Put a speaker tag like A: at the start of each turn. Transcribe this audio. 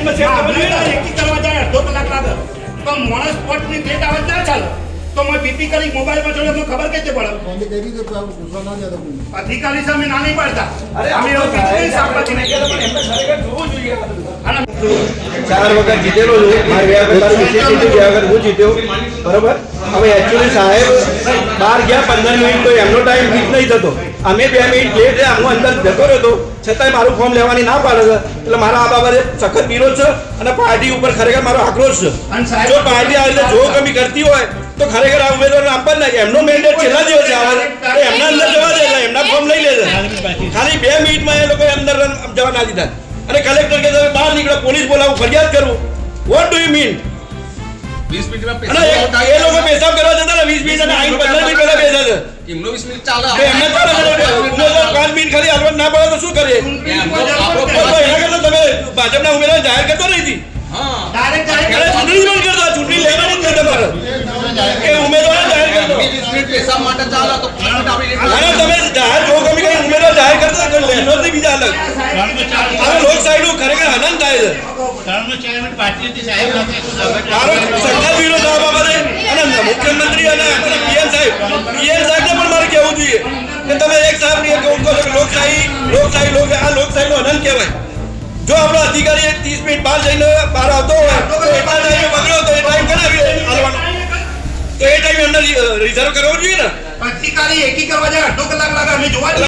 A: મિનિટમાં ચેક કરવું જોઈએ ને.
B: એકી કરવા જાય અડધો કલાક લાગે તો માણસ સ્પોટની ડેટ આવે ના ચાલે તો મેં બીપી કરી મોબાઈલમાં જોડે તો ખબર કઈ પડે અધિકારી સામે ના નહીં પાડતા અમે એવું કીધું નહીં સાંભળતી નહીં
A: એમને ખરેખર જોવું જોઈએ.
B: અને
C: 4 વખત જીતેલો છું. મારી બે વખત તારું વિશેષ જીત્યું, 2 વખત હું જીત્યો. બરોબર. હવે એકચ્યુઅલી સાહેબ બહાર ગયા 15 મિનિટ તો એમનો ટાઈમ ફિક્સ નહીં થતો. અમે 2 મિનિટ લેટ છે, હું અંદર જતો રહ્યો છતાંય મારું ફોર્મ લેવાની ના પાડે છે. એટલે મારા આ બાબતે સખત વિરોધ છે અને પાર્ટી ઉપર ખરેખર મારો આક્રોશ છે. જો પાર્ટી આ રીતે જો કમી કરતી હોય તો ખરેખર આ ઉમેદવારને આપવા જ ના. એમનો મેન્ડેટ છેલ્લા દિવસે આવે છે, એમના અંદર જવા દે, એમના ફોર્મ લઈ લે છે. ખાલી 2 મિનિટમાં એ લોકો અંદર જવા ના દીધા. અને કલેક્ટર કે તમે બહાર નીકળો, પોલીસ બોલાવું, ફરિયાદ કરું. What do you mean?
D: 20 મિનિટમાં
C: અને એ લોકો પેશાબ કરવા જતા ને 20 મિનિટ અને 15 મિનિટ પહેલા બેસા છે.
D: એમનો 20 મિનિટ ચાલે.
C: એમને ચાલે છે. ઉમેદવાર 5 મિનિટ ખાલી હાલવા ના પડે તો શું કરીએ? એના કરતા તમે ભાજપના ઉમેદવાર જાહેર કરતો નથી.
B: ડાયરેક્ટ
C: ચૂંટણી જ બંધ કરતા, ચૂંટણી લેવાની જ નથી તમારે. એ ઉમેદવાર જાહેર કરતો.
D: 20 મિનિટ પેશાબ માટે ચાલે તો 5 મિનિટ આપણી
C: અને તમે જાહેર જો કમી કઈ ઉમેદવાર જાહેર કરતા લેનો જ નહીં બીજા અલગ. આ લોકશાહીનું ખરેખર આનંદ થાય છે. મારો સખત વિરોધ આ બાબતે. અને મુખ્યમંત્રી અને પીએમ સાહેબને પણ મારે કહેવું જોઈએ કે તમે એક સાહેબની કહો છો કે લોકશાહી આ લોકશાહીનો આનંદ કહેવાય. જો આપણો અધિકારી 30 મિનિટ બહાર જઈને બહાર આવતો હોય તો એટલા ટાઈમે પકડ્યો તો એ ટાઈમ કરાવી હાલવાનો, તો એ ટાઈમ અંદર રિઝર્વ કરવો જોઈએ ને.
B: અધિકારી એકી કરવા જાય અડધો કલાક લાગે અમે જોવા